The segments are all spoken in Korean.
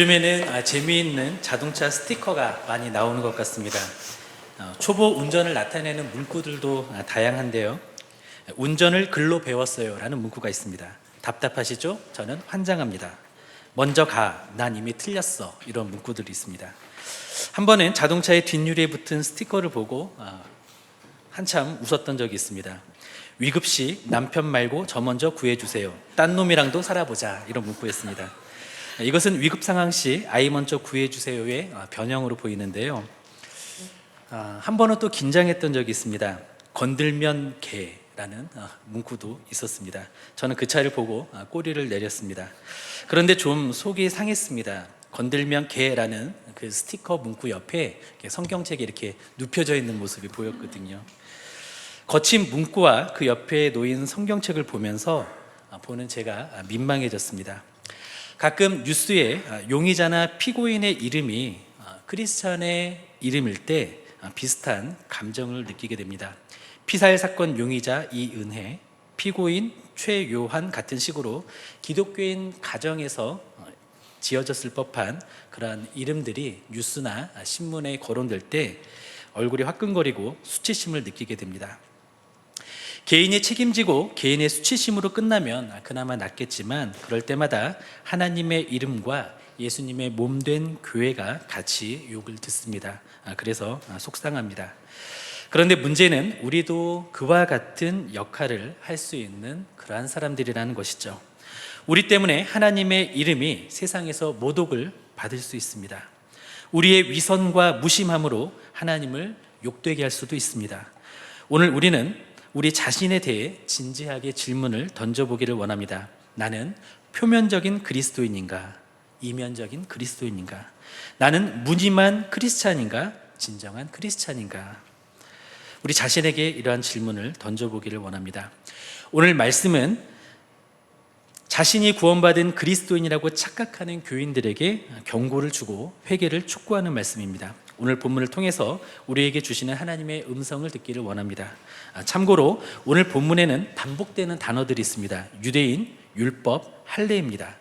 요즘에는 재미있는 자동차 스티커가 많이 나오는 것 같습니다. 초보 운전을 나타내는 문구들도 다양한데요. 운전을 글로 배웠어요 라는 문구가 있습니다. 답답하시죠? 저는 환장합니다. 먼저 가, 난 이미 틀렸어, 이런 문구들이 있습니다. 한 번은 자동차의 뒷유리에 붙은 스티커를 보고 한참 웃었던 적이 있습니다. 위급시 남편 말고 저 먼저 구해주세요, 딴 놈이랑도 살아보자, 이런 문구였습니다. 이것은 위급 상황 시 아이 먼저 구해주세요의 변형으로 보이는데요. 한 번은 또 긴장했던 적이 있습니다. 건들면 개라는 문구도 있었습니다. 저는 그 차를 보고 꼬리를 내렸습니다. 그런데 좀 속이 상했습니다. 건들면 개라는 그 스티커 문구 옆에 성경책이 이렇게 눕혀져 있는 모습이 보였거든요. 거친 문구와 그 옆에 놓인 성경책을 보면서 보는 제가 민망해졌습니다. 가끔 뉴스에 용의자나 피고인의 이름이 크리스찬의 이름일 때 비슷한 감정을 느끼게 됩니다. 피살 사건 용의자 이은혜, 피고인 최요한 같은 식으로 기독교인 가정에서 지어졌을 법한 그러한 이름들이 뉴스나 신문에 거론될 때 얼굴이 화끈거리고 수치심을 느끼게 됩니다. 개인이 책임지고 개인의 수치심으로 끝나면 그나마 낫겠지만, 그럴 때마다 하나님의 이름과 예수님의 몸된 교회가 같이 욕을 듣습니다. 그래서 속상합니다. 그런데 문제는 우리도 그와 같은 역할을 할 수 있는 그러한 사람들이라는 것이죠. 우리 때문에 하나님의 이름이 세상에서 모독을 받을 수 있습니다. 우리의 위선과 무심함으로 하나님을 욕되게 할 수도 있습니다. 오늘 우리는 우리 자신에 대해 진지하게 질문을 던져보기를 원합니다. 나는 표면적인 그리스도인인가? 이면적인 그리스도인인가? 나는 무늬만 크리스찬인가? 진정한 크리스찬인가? 우리 자신에게 이러한 질문을 던져보기를 원합니다. 오늘 말씀은 자신이 구원받은 그리스도인이라고 착각하는 교인들에게 경고를 주고 회개를 촉구하는 말씀입니다. 오늘 본문을 통해서 우리에게 주시는 하나님의 음성을 듣기를 원합니다. 참고로 오늘 본문에는 반복되는 단어들이 있습니다. 유대인, 율법, 할례입니다.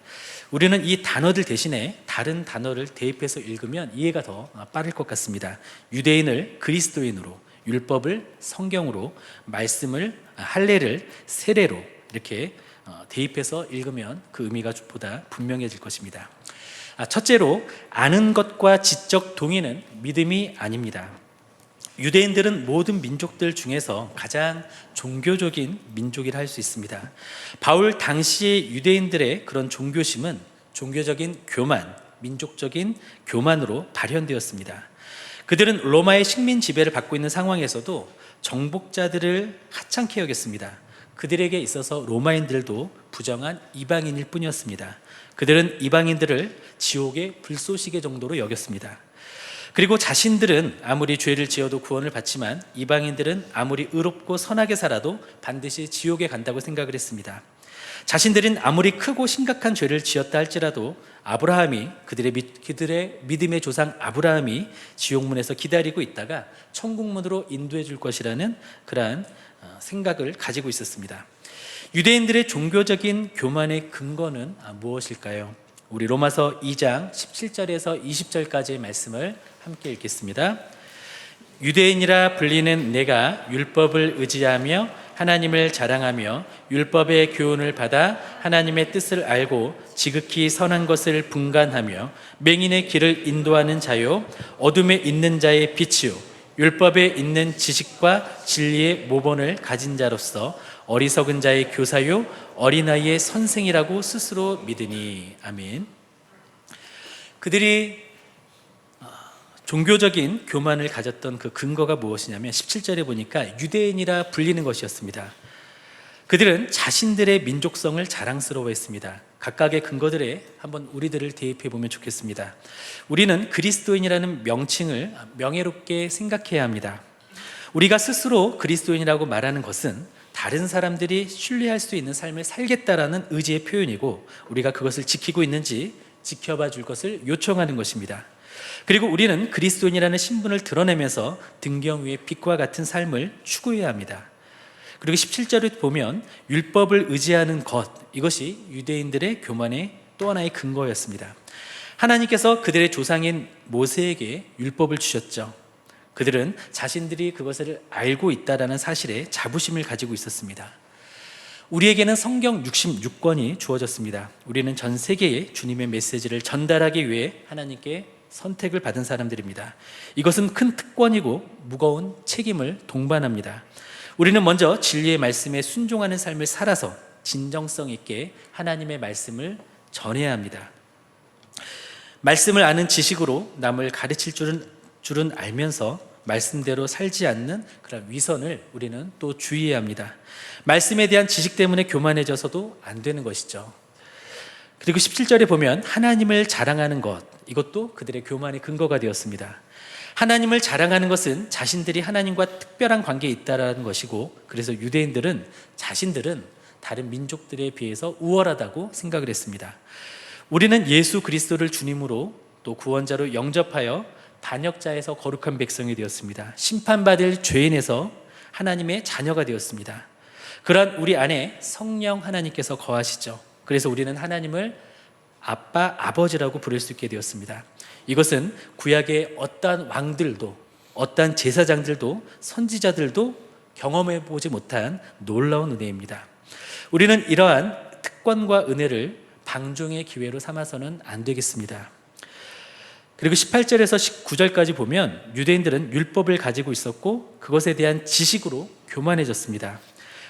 우리는 이 단어들 대신에 다른 단어를 대입해서 읽으면 이해가 더 빠를 것 같습니다. 유대인을 그리스도인으로, 율법을 성경으로, 말씀을 할례를 세례로 이렇게 대입해서 읽으면 그 의미가 보다 분명해질 것입니다. 첫째로, 아는 것과 지적 동의는 믿음이 아닙니다. 유대인들은 모든 민족들 중에서 가장 종교적인 민족이라 할 수 있습니다. 바울 당시의 유대인들의 그런 종교심은 종교적인 교만, 민족적인 교만으로 발현되었습니다. 그들은 로마의 식민 지배를 받고 있는 상황에서도 정복자들을 하찮게 여겼습니다. 그들에게 있어서 로마인들도 부정한 이방인일 뿐이었습니다. 그들은 이방인들을 지옥의 불쏘시개 정도로 여겼습니다. 그리고 자신들은 아무리 죄를 지어도 구원을 받지만 이방인들은 아무리 의롭고 선하게 살아도 반드시 지옥에 간다고 생각을 했습니다. 자신들은 아무리 크고 심각한 죄를 지었다 할지라도 아브라함이, 그들의 믿음의 조상 아브라함이 지옥문에서 기다리고 있다가 천국문으로 인도해 줄 것이라는 그러한 생각을 가지고 있었습니다. 유대인들의 종교적인 교만의 근거는 무엇일까요? 우리 로마서 2장 17절에서 20절까지의 말씀을 함께 읽겠습니다. 유대인이라 불리는 내가 율법을 의지하며 하나님을 자랑하며 율법의 교훈을 받아 하나님의 뜻을 알고 지극히 선한 것을 분간하며 맹인의 길을 인도하는 자요, 어둠에 있는 자의 빛이요, 율법에 있는 지식과 진리의 모본을 가진 자로서 어리석은 자의 교사요, 어린아이의 선생이라고 스스로 믿으니. 아멘. 그들이 종교적인 교만을 가졌던 그 근거가 무엇이냐면 17절에 보니까 유대인이라 불리는 것이었습니다. 그들은 자신들의 민족성을 자랑스러워했습니다. 각각의 근거들에 한번 우리들을 대입해 보면 좋겠습니다. 우리는 그리스도인이라는 명칭을 명예롭게 생각해야 합니다. 우리가 스스로 그리스도인이라고 말하는 것은 다른 사람들이 신뢰할 수 있는 삶을 살겠다라는 의지의 표현이고, 우리가 그것을 지키고 있는지 지켜봐 줄 것을 요청하는 것입니다. 그리고 우리는 그리스도인이라는 신분을 드러내면서 등경 위의 빛과 같은 삶을 추구해야 합니다. 그리고 17절에 보면 율법을 의지하는 것, 이것이 유대인들의 교만의 또 하나의 근거였습니다. 하나님께서 그들의 조상인 모세에게 율법을 주셨죠. 그들은 자신들이 그것을 알고 있다라는 사실에 자부심을 가지고 있었습니다. 우리에게는 성경 66권이 주어졌습니다. 우리는 전 세계에 주님의 메시지를 전달하기 위해 하나님께 선택을 받은 사람들입니다. 이것은 큰 특권이고 무거운 책임을 동반합니다. 우리는 먼저 진리의 말씀에 순종하는 삶을 살아서 진정성 있게 하나님의 말씀을 전해야 합니다. 말씀을 아는 지식으로 남을 가르칠 줄은 알면서 말씀대로 살지 않는 그런 위선을 우리는 또 주의해야 합니다. 말씀에 대한 지식 때문에 교만해져서도 안 되는 것이죠. 그리고 17절에 보면 하나님을 자랑하는 것, 이것도 그들의 교만의 근거가 되었습니다. 하나님을 자랑하는 것은 자신들이 하나님과 특별한 관계에 있다는 것이고, 그래서 유대인들은 자신들은 다른 민족들에 비해서 우월하다고 생각을 했습니다. 우리는 예수 그리스도를 주님으로 또 구원자로 영접하여 반역자에서 거룩한 백성이 되었습니다. 심판받을 죄인에서 하나님의 자녀가 되었습니다. 그러한 우리 안에 성령 하나님께서 거하시죠. 그래서 우리는 하나님을 아빠, 아버지라고 부를 수 있게 되었습니다. 이것은 구약의 어떠한 왕들도, 어떠한 제사장들도, 선지자들도 경험해 보지 못한 놀라운 은혜입니다. 우리는 이러한 특권과 은혜를 방종의 기회로 삼아서는 안 되겠습니다. 그리고 18절에서 19절까지 보면 유대인들은 율법을 가지고 있었고 그것에 대한 지식으로 교만해졌습니다.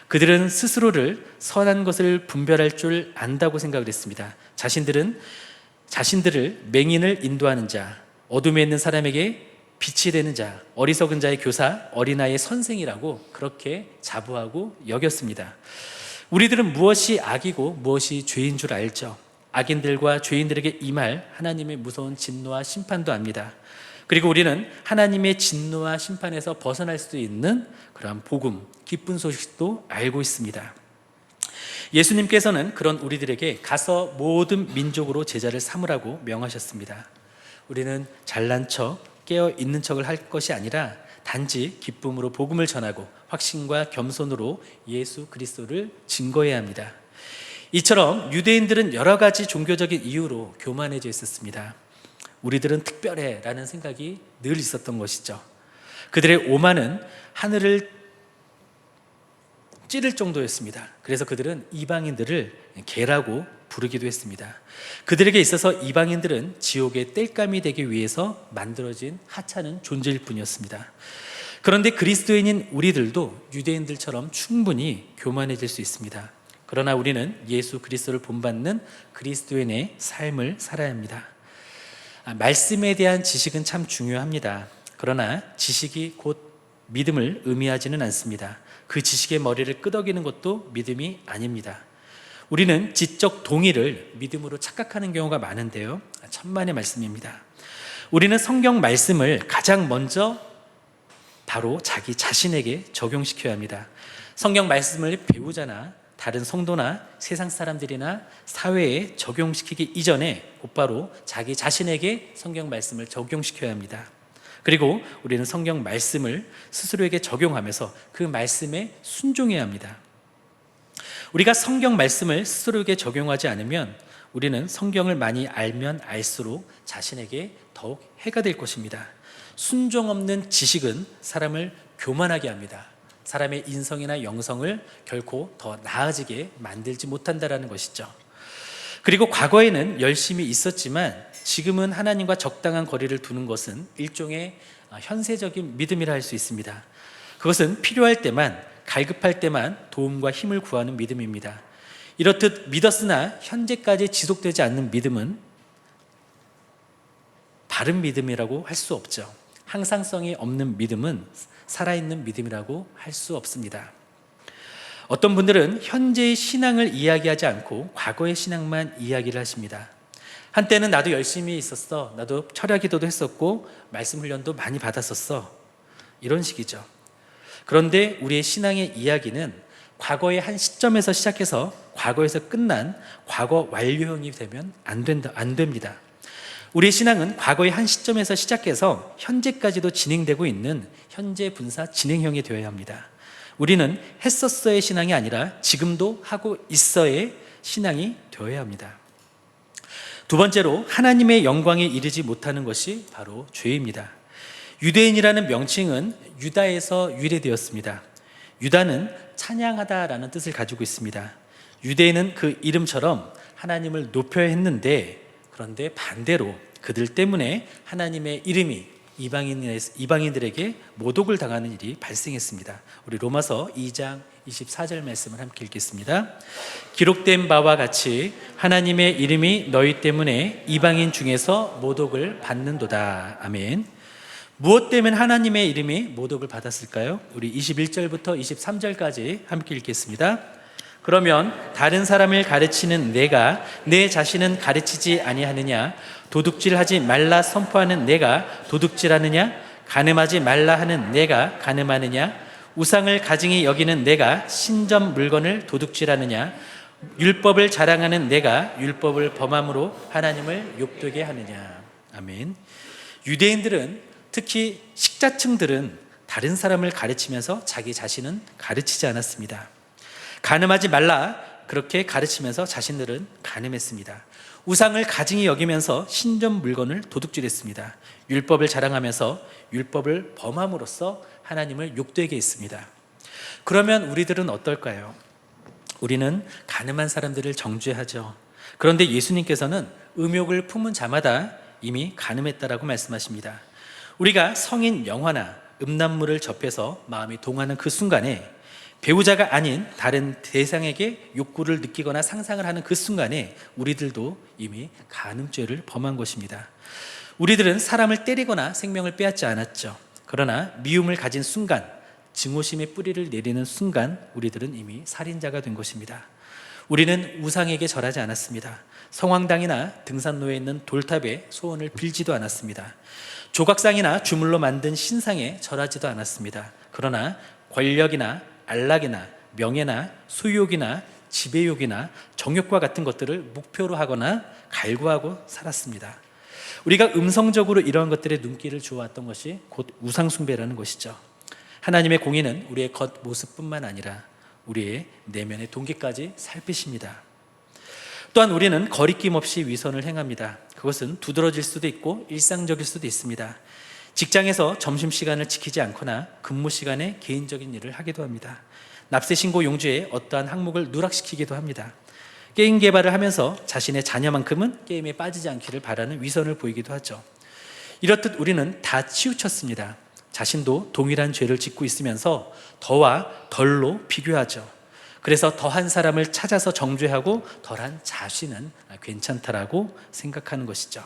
그들은 스스로를 선한 것을 분별할 줄 안다고 생각을 했습니다. 자신들을 맹인을 인도하는 자, 어둠에 있는 사람에게 빛이 되는 자, 어리석은 자의 교사, 어린아이의 선생이라고 그렇게 자부하고 여겼습니다. 우리들은 무엇이 악이고 무엇이 죄인 줄 알죠. 악인들과 죄인들에게 임할 하나님의 무서운 진노와 심판도 압니다. 그리고 우리는 하나님의 진노와 심판에서 벗어날 수 있는 그러한 복음, 기쁜 소식도 알고 있습니다. 예수님께서는 그런 우리들에게 가서 모든 민족으로 제자를 삼으라고 명하셨습니다. 우리는 잘난 척, 깨어 있는 척을 할 것이 아니라 단지 기쁨으로 복음을 전하고 확신과 겸손으로 예수 그리스도를 증거해야 합니다. 이처럼 유대인들은 여러 가지 종교적인 이유로 교만해져 있었습니다. 우리들은 특별해 라는 생각이 늘 있었던 것이죠. 그들의 오만은 하늘을 찌를 정도였습니다. 그래서 그들은 이방인들을 개라고 부르기도 했습니다. 그들에게 있어서 이방인들은 지옥의 땔감이 되기 위해서 만들어진 하찮은 존재일 뿐이었습니다. 그런데 그리스도인인 우리들도 유대인들처럼 충분히 교만해질 수 있습니다. 그러나 우리는 예수 그리스도를 본받는 그리스도인의 삶을 살아야 합니다. 말씀에 대한 지식은 참 중요합니다. 그러나 지식이 곧 믿음을 의미하지는 않습니다. 그 지식의 머리를 끄덕이는 것도 믿음이 아닙니다. 우리는 지적 동의를 믿음으로 착각하는 경우가 많은데요. 천만의 말씀입니다. 우리는 성경 말씀을 가장 먼저 바로 자기 자신에게 적용시켜야 합니다. 성경 말씀을 배우자나 다른 성도나 세상 사람들이나 사회에 적용시키기 이전에 곧바로 자기 자신에게 성경 말씀을 적용시켜야 합니다. 그리고 우리는 성경 말씀을 스스로에게 적용하면서 그 말씀에 순종해야 합니다. 우리가 성경 말씀을 스스로에게 적용하지 않으면 우리는 성경을 많이 알면 알수록 자신에게 더욱 해가 될 것입니다. 순종 없는 지식은 사람을 교만하게 합니다. 사람의 인성이나 영성을 결코 더 나아지게 만들지 못한다는 것이죠. 그리고 과거에는 열심히 있었지만 지금은 하나님과 적당한 거리를 두는 것은 일종의 현세적인 믿음이라 할 수 있습니다. 그것은 필요할 때만, 갈급할 때만 도움과 힘을 구하는 믿음입니다. 이렇듯 믿었으나 현재까지 지속되지 않는 믿음은 바른 믿음이라고 할 수 없죠. 항상성이 없는 믿음은 살아있는 믿음이라고 할 수 없습니다. 어떤 분들은 현재의 신앙을 이야기하지 않고 과거의 신앙만 이야기를 하십니다. 한때는 나도 열심히 있었어, 나도 철야 기도도 했었고 말씀 훈련도 많이 받았었어, 이런 식이죠. 그런데 우리의 신앙의 이야기는 과거의 한 시점에서 시작해서 과거에서 끝난 과거 완료형이 되면 안 됩니다. 우리의 신앙은 과거의 한 시점에서 시작해서 현재까지도 진행되고 있는 현재 분사 진행형이 되어야 합니다. 우리는 했었어의 신앙이 아니라 지금도 하고 있어의 신앙이 되어야 합니다. 두 번째로 하나님의 영광에 이르지 못하는 것이 바로 죄입니다. 유대인이라는 명칭은 유다에서 유래되었습니다. 유다는 찬양하다라는 뜻을 가지고 있습니다. 유대인은 그 이름처럼 하나님을 높여야 했는데, 그런데 반대로 그들 때문에 하나님의 이름이 이방인들에게 모독을 당하는 일이 발생했습니다. 우리 로마서 2장 24절 말씀을 함께 읽겠습니다. 기록된 바와 같이 하나님의 이름이 너희 때문에 이방인 중에서 모독을 받는도다. 아멘. 무엇 때문에 하나님의 이름이 모독을 받았을까요? 우리 21절부터 23절까지 함께 읽겠습니다. 그러면 다른 사람을 가르치는 내가 내 자신은 가르치지 아니하느냐? 도둑질하지 말라 선포하는 내가 도둑질하느냐? 간음하지 말라 하는 내가 간음하느냐? 우상을 가증히 여기는 내가 신전 물건을 도둑질하느냐? 율법을 자랑하는 내가 율법을 범함으로 하나님을 욕되게 하느냐? 아멘. 유대인들은, 특히 식자층들은 다른 사람을 가르치면서 자기 자신은 가르치지 않았습니다. 간음하지 말라 그렇게 가르치면서 자신들은 간음했습니다. 우상을 가증히 여기면서 신전 물건을 도둑질했습니다. 율법을 자랑하면서 율법을 범함으로써 하나님을 욕되게 했습니다. 그러면 우리들은 어떨까요? 우리는 간음한 사람들을 정죄하죠. 그런데 예수님께서는 음욕을 품은 자마다 이미 간음했다라고 말씀하십니다. 우리가 성인 영화나 음란물을 접해서 마음이 동하는 그 순간에, 배우자가 아닌 다른 대상에게 욕구를 느끼거나 상상을 하는 그 순간에 우리들도 이미 간음죄를 범한 것입니다. 우리들은 사람을 때리거나 생명을 빼앗지 않았죠. 그러나 미움을 가진 순간, 증오심의 뿌리를 내리는 순간 우리들은 이미 살인자가 된 것입니다. 우리는 우상에게 절하지 않았습니다. 성황당이나 등산로에 있는 돌탑에 소원을 빌지도 않았습니다. 조각상이나 주물로 만든 신상에 절하지도 않았습니다. 그러나 권력이나 안락이나 명예나 소유욕이나 지배욕이나 정욕과 같은 것들을 목표로 하거나 갈구하고 살았습니다. 우리가 음성적으로 이러한 것들에 눈길을 주어왔던 것이 곧 우상숭배라는 것이죠. 하나님의 공의는 우리의 겉모습뿐만 아니라 우리의 내면의 동기까지 살피십니다. 또한 우리는 거리낌 없이 위선을 행합니다. 그것은 두드러질 수도 있고 일상적일 수도 있습니다. 직장에서 점심시간을 지키지 않거나 근무시간에 개인적인 일을 하기도 합니다. 납세신고 용지에 어떠한 항목을 누락시키기도 합니다. 게임 개발을 하면서 자신의 자녀만큼은 게임에 빠지지 않기를 바라는 위선을 보이기도 하죠. 이렇듯 우리는 다 치우쳤습니다. 자신도 동일한 죄를 짓고 있으면서 더와 덜로 비교하죠. 그래서 더한 사람을 찾아서 정죄하고 덜한 자신은 괜찮다라고 생각하는 것이죠.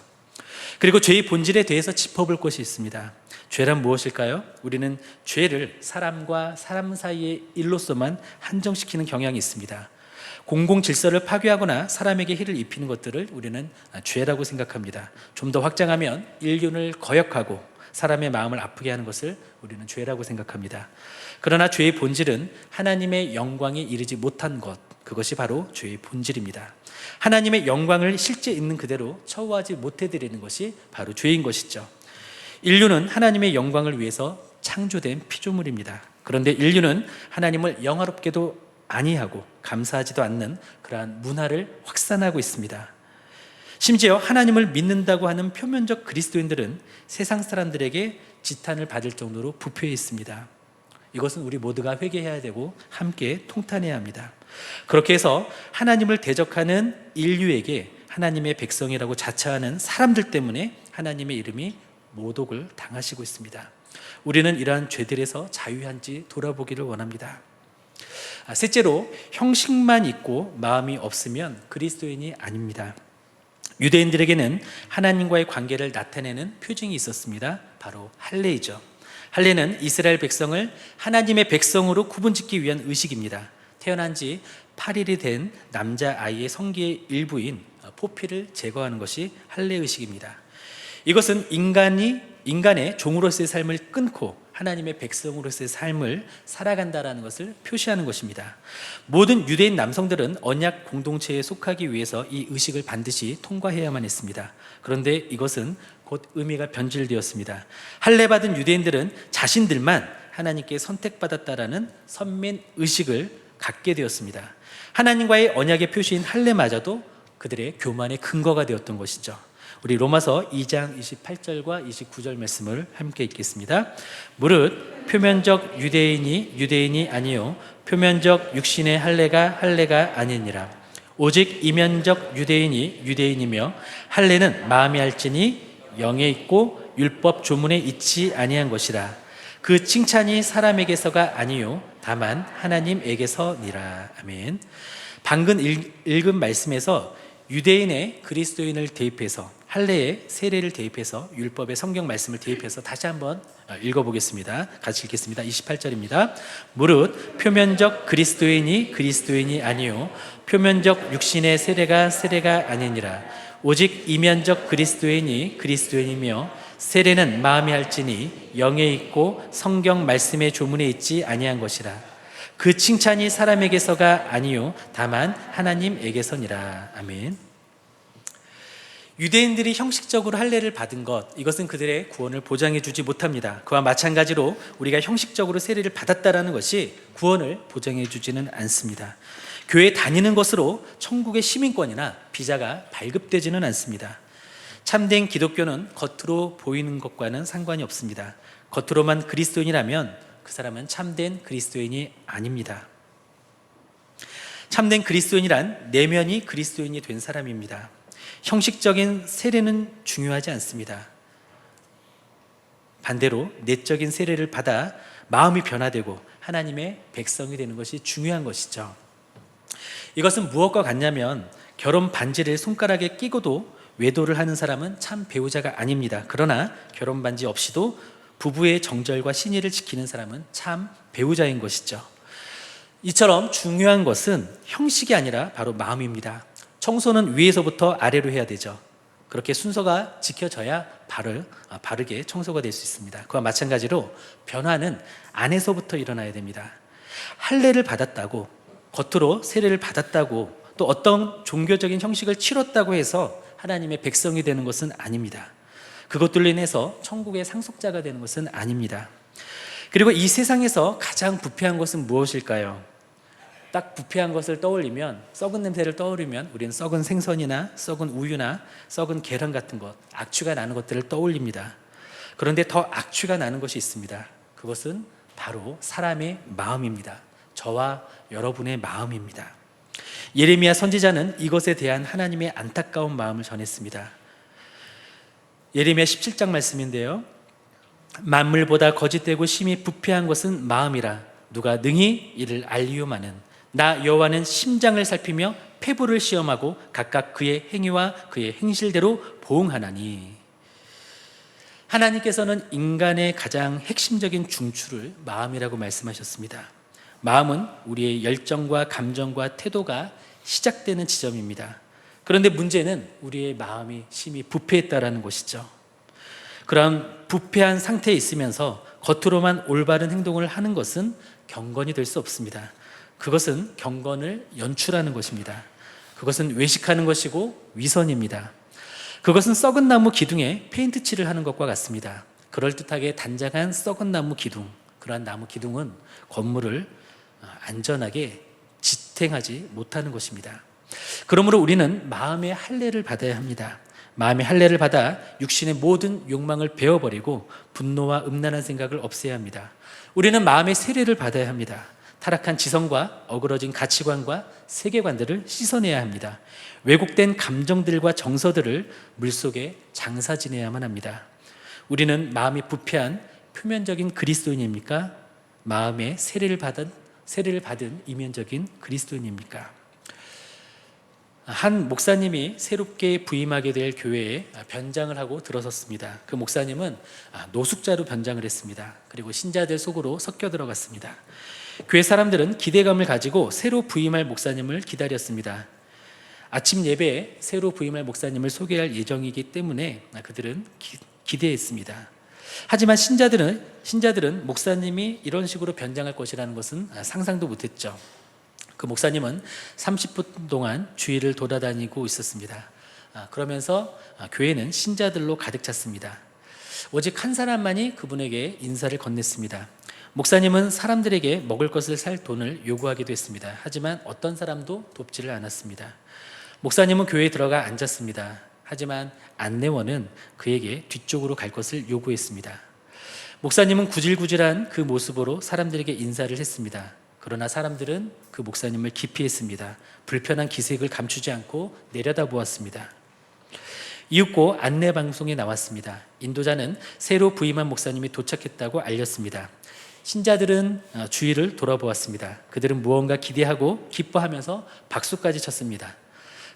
그리고 죄의 본질에 대해서 짚어볼 것이 있습니다. 죄란 무엇일까요? 우리는 죄를 사람과 사람 사이의 일로서만 한정시키는 경향이 있습니다. 공공 질서를 파괴하거나 사람에게 해를 입히는 것들을 우리는 죄라고 생각합니다. 좀 더 확장하면 인륜을 거역하고 사람의 마음을 아프게 하는 것을 우리는 죄라고 생각합니다. 그러나 죄의 본질은 하나님의 영광에 이르지 못한 것, 그것이 바로 죄의 본질입니다. 하나님의 영광을 실제 있는 그대로 처우하지 못해드리는 것이 바로 죄인 것이죠. 인류는 하나님의 영광을 위해서 창조된 피조물입니다. 그런데 인류는 하나님을 영화롭게도 아니하고 감사하지도 않는 그러한 문화를 확산하고 있습니다. 심지어 하나님을 믿는다고 하는 표면적 그리스도인들은 세상 사람들에게 지탄을 받을 정도로 부패해 있습니다. 이것은 우리 모두가 회개해야 되고 함께 통탄해야 합니다. 그렇게 해서 하나님을 대적하는 인류에게 하나님의 백성이라고 자처하는 사람들 때문에 하나님의 이름이 모독을 당하시고 있습니다. 우리는 이러한 죄들에서 자유한지 돌아보기를 원합니다. 셋째로, 형식만 있고 마음이 없으면 그리스도인이 아닙니다. 유대인들에게는 하나님과의 관계를 나타내는 표징이 있었습니다. 바로 할례이죠. 할례는 이스라엘 백성을 하나님의 백성으로 구분짓기 위한 의식입니다. 태어난 지 8일이 된 남자아이의 성기의 일부인 포피를 제거하는 것이 할례 의식입니다. 이것은 인간의 종으로서의 삶을 끊고 하나님의 백성으로서의 삶을 살아간다는 것을 표시하는 것입니다. 모든 유대인 남성들은 언약 공동체에 속하기 위해서 이 의식을 반드시 통과해야만 했습니다. 그런데 이것은 곧 의미가 변질되었습니다. 할례 받은 유대인들은 자신들만 하나님께 선택받았다라는 선민 의식을 갖게 되었습니다. 하나님과의 언약의 표시인 할례마저도 그들의 교만의 근거가 되었던 것이죠. 우리 로마서 2장 28절과 29절 말씀을 함께 읽겠습니다. 무릇 표면적 유대인이 유대인이 아니요 표면적 육신의 할례가 할례가 아니니라. 오직 이면적 유대인이 유대인이며 할례는 마음이 할지니 영에 있고 율법 조문에 있지 아니한 것이라. 그 칭찬이 사람에게서가 아니요 다만 하나님에게서니라. 아멘. 방금 읽은 말씀에서 유대인의 그리스도인을 대입해서 할례의 세례를 대입해서 율법의 성경 말씀을 대입해서 다시 한번 읽어보겠습니다. 같이 읽겠습니다. 28절입니다. 무릇 표면적 그리스도인이 그리스도인이 아니요 표면적 육신의 세례가 세례가 아니니라. 오직 이면적 그리스도인이 그리스도인이며 세례는 마음이 할지니 영에 있고 성경 말씀의 조문에 있지 아니한 것이라. 그 칭찬이 사람에게서가 아니요 다만 하나님에게서니라. 아멘. 유대인들이 형식적으로 할례를 받은 것, 이것은 그들의 구원을 보장해 주지 못합니다. 그와 마찬가지로 우리가 형식적으로 세례를 받았다라는 것이 구원을 보장해 주지는 않습니다. 교회 다니는 것으로 천국의 시민권이나 비자가 발급되지는 않습니다. 참된 기독교는 겉으로 보이는 것과는 상관이 없습니다. 겉으로만 그리스도인이라면 그 사람은 참된 그리스도인이 아닙니다. 참된 그리스도인이란 내면이 그리스도인이 된 사람입니다. 형식적인 세례는 중요하지 않습니다. 반대로 내적인 세례를 받아 마음이 변화되고 하나님의 백성이 되는 것이 중요한 것이죠. 이것은 무엇과 같냐면 결혼 반지를 손가락에 끼고도 외도를 하는 사람은 참 배우자가 아닙니다. 그러나 결혼 반지 없이도 부부의 정절과 신의를 지키는 사람은 참 배우자인 것이죠. 이처럼 중요한 것은 형식이 아니라 바로 마음입니다. 청소는 위에서부터 아래로 해야 되죠. 그렇게 순서가 지켜져야 바르게 청소가 될 수 있습니다. 그와 마찬가지로 변화는 안에서부터 일어나야 됩니다. 할례를 받았다고, 겉으로 세례를 받았다고, 또 어떤 종교적인 형식을 치렀다고 해서 하나님의 백성이 되는 것은 아닙니다. 그것들로 인해서 천국의 상속자가 되는 것은 아닙니다. 그리고 이 세상에서 가장 부패한 것은 무엇일까요? 딱 부패한 것을 떠올리면, 썩은 냄새를 떠올리면 우리는 썩은 생선이나 썩은 우유나 썩은 계란 같은 것, 악취가 나는 것들을 떠올립니다. 그런데 더 악취가 나는 것이 있습니다. 그것은 바로 사람의 마음입니다. 저와 여러분의 마음입니다. 예레미야 선지자는 이것에 대한 하나님의 안타까운 마음을 전했습니다. 예레미야 17장 말씀인데요. 만물보다 거짓되고 심히 부패한 것은 마음이라. 누가 능히 이를 알리오마는. 나 여호와는 심장을 살피며 폐부를 시험하고 각각 그의 행위와 그의 행실대로 보응하나니. 하나님께서는 인간의 가장 핵심적인 중추를 마음이라고 말씀하셨습니다. 마음은 우리의 열정과 감정과 태도가 시작되는 지점입니다. 그런데 문제는 우리의 마음이 심히 부패했다라는 것이죠. 그런 부패한 상태에 있으면서 겉으로만 올바른 행동을 하는 것은 경건이 될 수 없습니다. 그것은 경건을 연출하는 것입니다. 그것은 외식하는 것이고 위선입니다. 그것은 썩은 나무 기둥에 페인트 칠을 하는 것과 같습니다. 그럴듯하게 단장한 썩은 나무 기둥, 그러한 나무 기둥은 건물을 안전하게 지탱하지 못하는 것입니다. 그러므로 우리는 마음의 할례를 받아야 합니다. 마음의 할례를 받아 육신의 모든 욕망을 베어버리고 분노와 음란한 생각을 없애야 합니다. 우리는 마음의 세례를 받아야 합니다. 타락한 지성과 어그러진 가치관과 세계관들을 씻어내야 합니다. 왜곡된 감정들과 정서들을 물속에 장사 지내야만 합니다. 우리는 마음이 부패한 표면적인 그리스도인입니까? 마음의 세례를 받은 이면적인 그리스도인입니까? 한 목사님이 새롭게 부임하게 될 교회에 변장을 하고 들어섰습니다. 그 목사님은 노숙자로 변장을 했습니다. 그리고 신자들 속으로 섞여 들어갔습니다. 교회 사람들은 기대감을 가지고 새로 부임할 목사님을 기다렸습니다. 아침 예배에 새로 부임할 목사님을 소개할 예정이기 때문에 그들은 기대했습니다. 하지만 신자들은 목사님이 이런 식으로 변장할 것이라는 것은 상상도 못했죠. 그 목사님은 30분 동안 주위를 돌아다니고 있었습니다. 그러면서 교회는 신자들로 가득 찼습니다. 오직 한 사람만이 그분에게 인사를 건넸습니다. 목사님은 사람들에게 먹을 것을 살 돈을 요구하기도 했습니다. 하지만 어떤 사람도 돕지를 않았습니다. 목사님은 교회에 들어가 앉았습니다. 하지만 안내원은 그에게 뒤쪽으로 갈 것을 요구했습니다. 목사님은 구질구질한 그 모습으로 사람들에게 인사를 했습니다. 그러나 사람들은 그 목사님을 기피했습니다. 불편한 기색을 감추지 않고 내려다보았습니다. 이윽고 안내방송에 나왔습니다. 인도자는 새로 부임한 목사님이 도착했다고 알렸습니다. 신자들은 주위를 돌아보았습니다. 그들은 무언가 기대하고 기뻐하면서 박수까지 쳤습니다.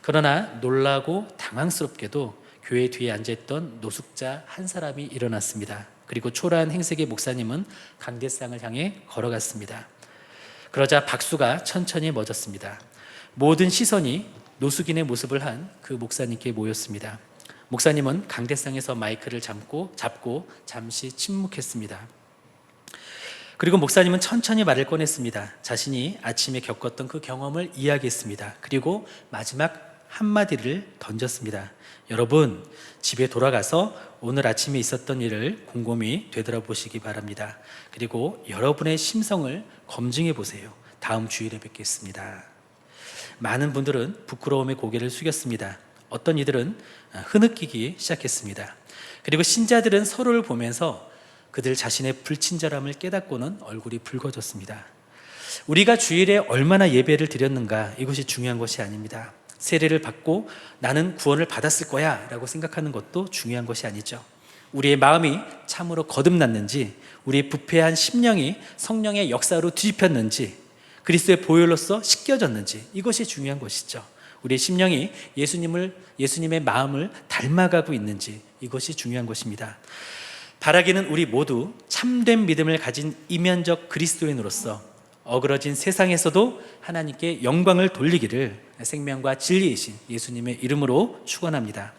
그러나 놀라고 당황스럽게도 교회 뒤에 앉아있던 노숙자 한 사람이 일어났습니다. 그리고 초라한 행색의 목사님은 강대상을 향해 걸어갔습니다. 그러자 박수가 천천히 멎었습니다. 모든 시선이 노숙인의 모습을 한 그 목사님께 모였습니다. 목사님은 강대상에서 마이크를 잡고 잠시 침묵했습니다. 그리고 목사님은 천천히 말을 꺼냈습니다. 자신이 아침에 겪었던 그 경험을 이야기했습니다. 그리고 마지막 한마디를 던졌습니다. 여러분, 집에 돌아가서 오늘 아침에 있었던 일을 곰곰이 되돌아보시기 바랍니다. 그리고 여러분의 심성을 검증해 보세요. 다음 주일에 뵙겠습니다. 많은 분들은 부끄러움에 고개를 숙였습니다. 어떤 이들은 흐느끼기 시작했습니다. 그리고 신자들은 서로를 보면서 그들 자신의 불친절함을 깨닫고는 얼굴이 붉어졌습니다. 우리가 주일에 얼마나 예배를 드렸는가, 이것이 중요한 것이 아닙니다. 세례를 받고 나는 구원을 받았을 거야 라고 생각하는 것도 중요한 것이 아니죠. 우리의 마음이 참으로 거듭났는지, 우리의 부패한 심령이 성령의 역사로 뒤집혔는지, 그리스도의 보혈로서 씻겨졌는지, 이것이 중요한 것이죠. 우리의 심령이 예수님의 마음을 닮아가고 있는지, 이것이 중요한 것입니다. 바라기는 우리 모두 참된 믿음을 가진 이면적 그리스도인으로서 어그러진 세상에서도 하나님께 영광을 돌리기를 생명과 진리이신 예수님의 이름으로 축원합니다.